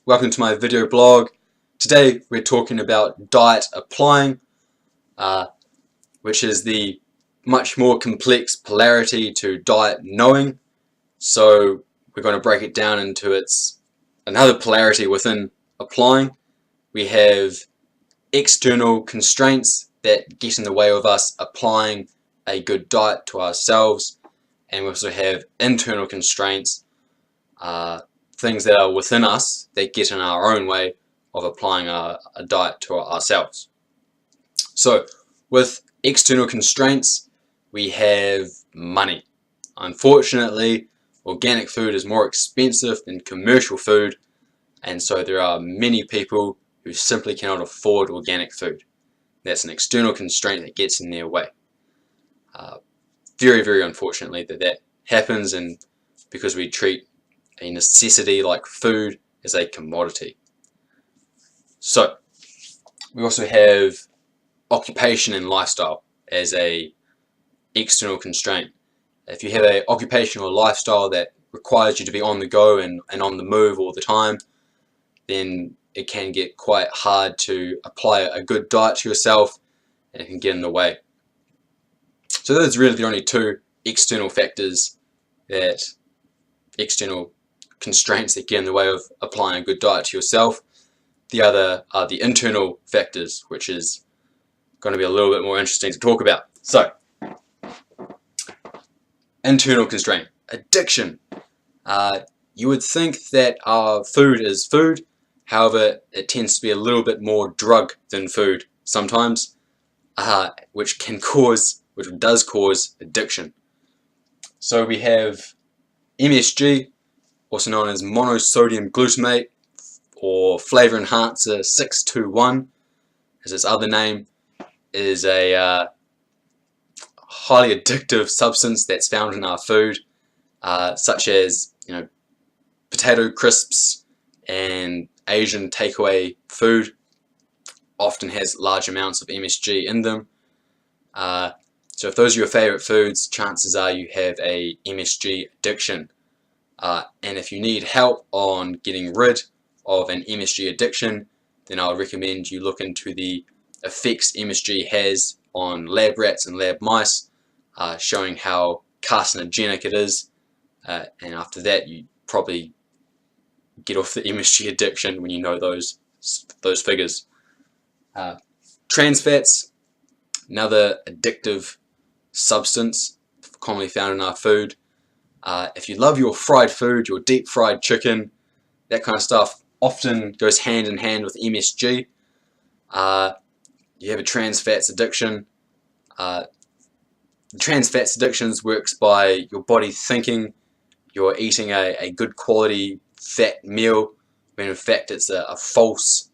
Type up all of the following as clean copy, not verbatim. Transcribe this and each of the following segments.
welcome to my video blog. Today we're talking about diet applying, which is the much more complex polarity to diet knowing. So we're going to break it down into another polarity within applying. We have external constraints that get in the way of us applying a good diet to ourselves, and we also have internal constraints, things that are within us that get in our own way of applying a diet to ourselves. So with external constraints, we have money. Unfortunately, organic food is more expensive than commercial food, and so there are many people who simply cannot afford organic food. That's an external constraint that gets in their way. Very, very unfortunately that happens, and because we treat a necessity like food as a commodity. So we also have occupation and lifestyle as a external constraint. If you have an occupation or lifestyle that requires you to be on the go and on the move all the time, then it can get quite hard to apply a good diet to yourself, and it can get in the way. So those are really the only two external factors, external constraints that get in the way of applying a good diet to yourself. The other are the internal factors, which is going to be a little bit more interesting to talk about. So, internal constraint, addiction. You would think that our food is food, however, it tends to be a little bit more drug than food sometimes, which does cause addiction. So we have MSG, also known as monosodium glutamate, or flavor enhancer 621, as its other name, is a highly addictive substance that's found in our food, such as potato crisps and Asian takeaway food often has large amounts of MSG in them. So if those are your favorite foods, chances are you have a MSG addiction. And if you need help on getting rid of an MSG addiction, then I would recommend you look into the effects MSG has on lab rats and lab mice, showing how carcinogenic it is. And after that, you probably get off the MSG addiction when you know those figures. Trans fats, another addictive substance commonly found in our food. If you love your fried food, your deep fried chicken, that kind of stuff often goes hand in hand with MSG. You have a trans fats addiction. Trans fats addictions works by your body thinking you're eating a good quality fat meal, when in fact it's a false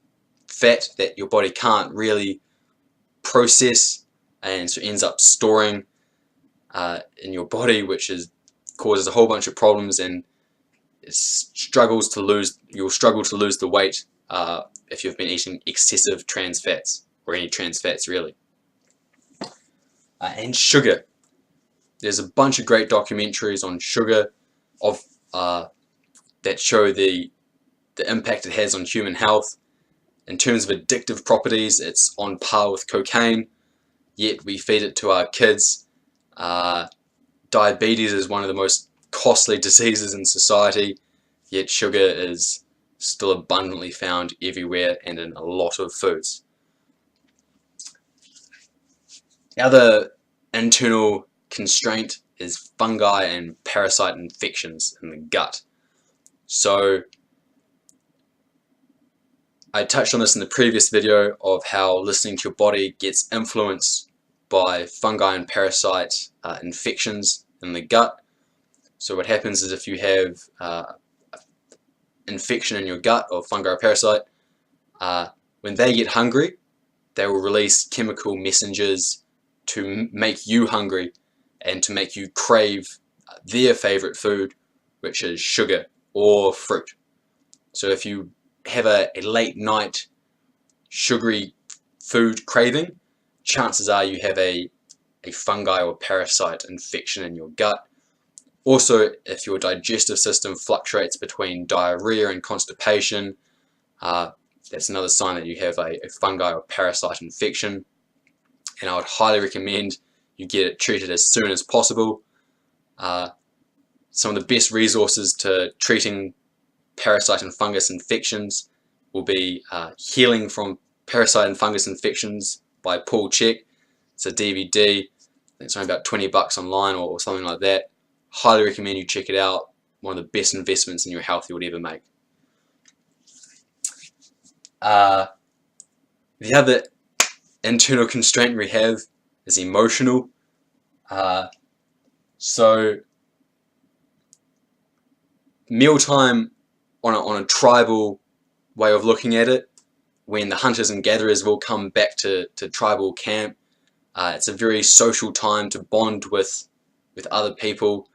fat that your body can't really process, and so ends up storing in your body, which causes a whole bunch of problems, and you'll struggle to lose the weight if you've been eating excessive trans fats, or any trans fats really. And sugar. There's a bunch of great documentaries on sugar that show the impact it has on human health. In terms of addictive properties, it's on par with cocaine, yet we feed it to our kids. Diabetes is one of the most costly diseases in society, yet sugar is still abundantly found everywhere and in a lot of foods. The other internal constraint is fungi and parasite infections in the gut. So I touched on this in the previous video of how listening to your body gets influenced by fungi and parasite infections in the gut. So what happens is, if you have infection in your gut of fungi or parasite, when they get hungry, they will release chemical messengers to make you hungry and to make you crave their favorite food, which is sugar or fruit. So if you have a late night sugary food craving, chances are you have a fungi or parasite infection in your gut. Also, if your digestive system fluctuates between diarrhea and constipation, that's another sign that you have a fungi or parasite infection, and I would highly recommend you get it treated as soon as possible. Some of the best resources to treating parasite and fungus infections will be Healing from Parasite and Fungus Infections by Paul Chek. It's a DVD. It's only about $20 online or something like that. Highly recommend you check it out. One of the best investments in your health you would ever make. The other internal constraint we have is emotional. So mealtime on a tribal way of looking at it, when the hunters and gatherers will come back to tribal camp, it's a very social time to bond with other people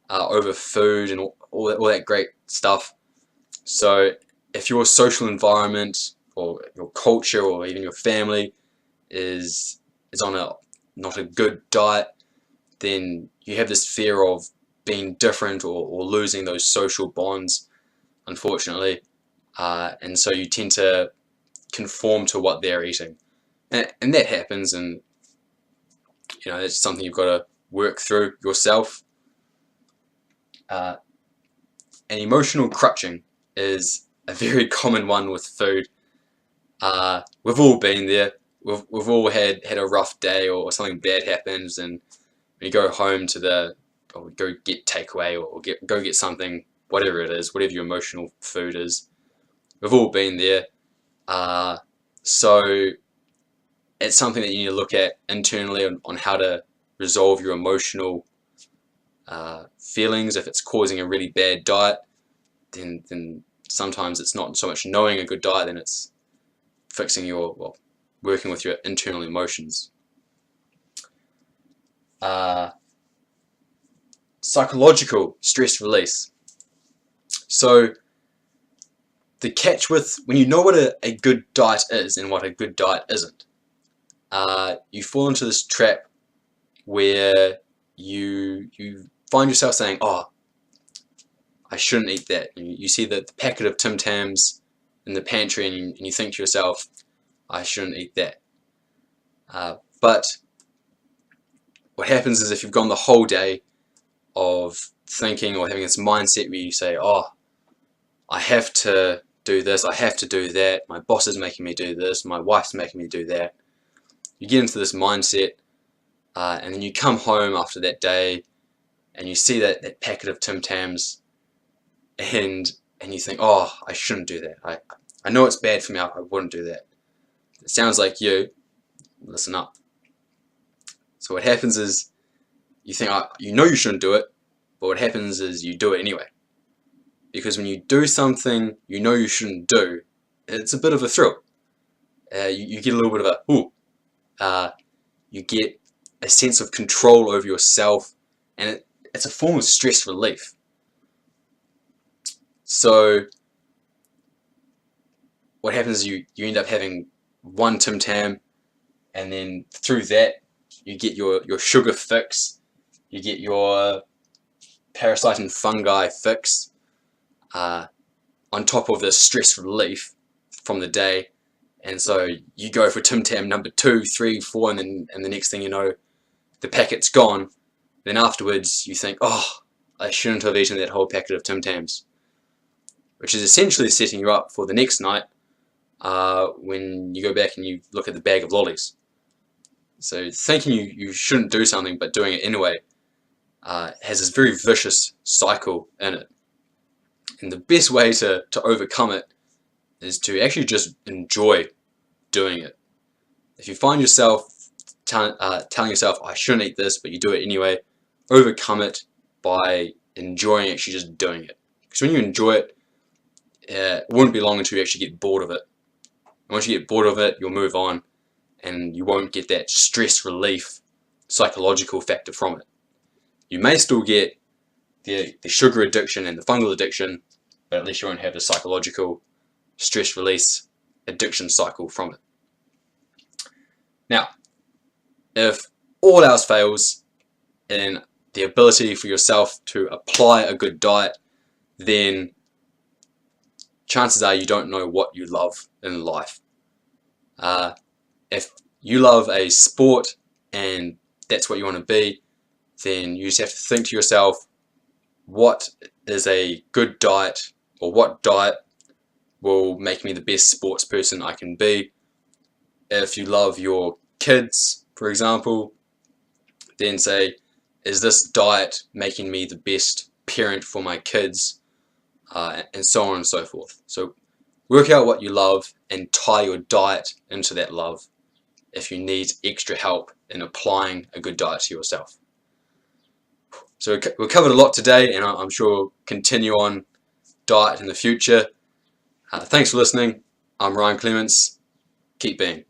over food and all that great stuff. So if your social environment or your culture or even your family is on not a good diet, then you have this fear of being different or losing those social bonds, unfortunately, and so you tend to conform to what they're eating, and that happens, and it's something you've got to work through yourself. And emotional crutching is a very common one with food. We've all been there. We've all had a rough day or something bad happens, and when you go home or go get takeaway or go get something, whatever it is, whatever your emotional food is, we've all been there. So it's something that you need to look at internally on how to resolve your emotional feelings. If it's causing a really bad diet, then sometimes it's not so much knowing a good diet, then it's fixing working with your internal emotions. Psychological stress release. So the catch with when you know what a good diet is and what a good diet isn't, you fall into this trap where you find yourself saying, "Oh, I shouldn't eat that." And you see the packet of Tim Tams in the pantry, and you think to yourself, "I shouldn't eat that." But what happens is, if you've gone the whole day of thinking or having this mindset where you say, "Oh, I have to do this, I have to do that, my boss is making me do this, my wife's making me do that," you get into this mindset, and then you come home after that day and you see that packet of Tim Tams, and you think, "Oh, I shouldn't do that. I know it's bad for me, I wouldn't do that." It sounds like you. Listen up. So what happens is, you think, you know you shouldn't do it, but what happens is you do it anyway. Because when you do something you know you shouldn't do, it's a bit of a thrill. You get a little bit of a ooh. You get a sense of control over yourself, and it's a form of stress relief. So what happens is you end up having one Tim Tam, and then through that you get your sugar fix, you get your parasite and fungi fix, on top of the stress relief from the day. And so you go for Tim Tam number 2, 3, 4, and the next thing you know, the packet's gone. Then afterwards you think, "Oh, I shouldn't have eaten that whole packet of Tim Tams," which is essentially setting you up for the next night, when you go back and you look at the bag of lollies. So thinking you shouldn't do something but doing it anyway has this very vicious cycle in it. And the best way to overcome it is to actually just enjoy doing it. If you find yourself telling yourself, "I shouldn't eat this," but you do it anyway, overcome it by enjoying actually just doing it. Because when you enjoy it, it won't be long until you actually get bored of it. And once you get bored of it, you'll move on, and you won't get that stress relief psychological factor from it. You may still get the sugar addiction and the fungal addiction, but at least you won't have the psychological stress release addiction cycle from it. Now, if all else fails in the ability for yourself to apply a good diet, then chances are you don't know what you love in life. If you love a sport and that's what you want to be, then you just have to think to yourself, what is a good diet, or what diet will make me the best sports person I can be. If you love your kids, for example, then say, is this diet making me the best parent for my kids, and so on and so forth. So work out what you love and tie your diet into that love if you need extra help in applying a good diet to yourself. So we covered a lot today, and I'm sure we'll continue on diet in the future. Thanks for listening. I'm Ryan Clements. Keep being.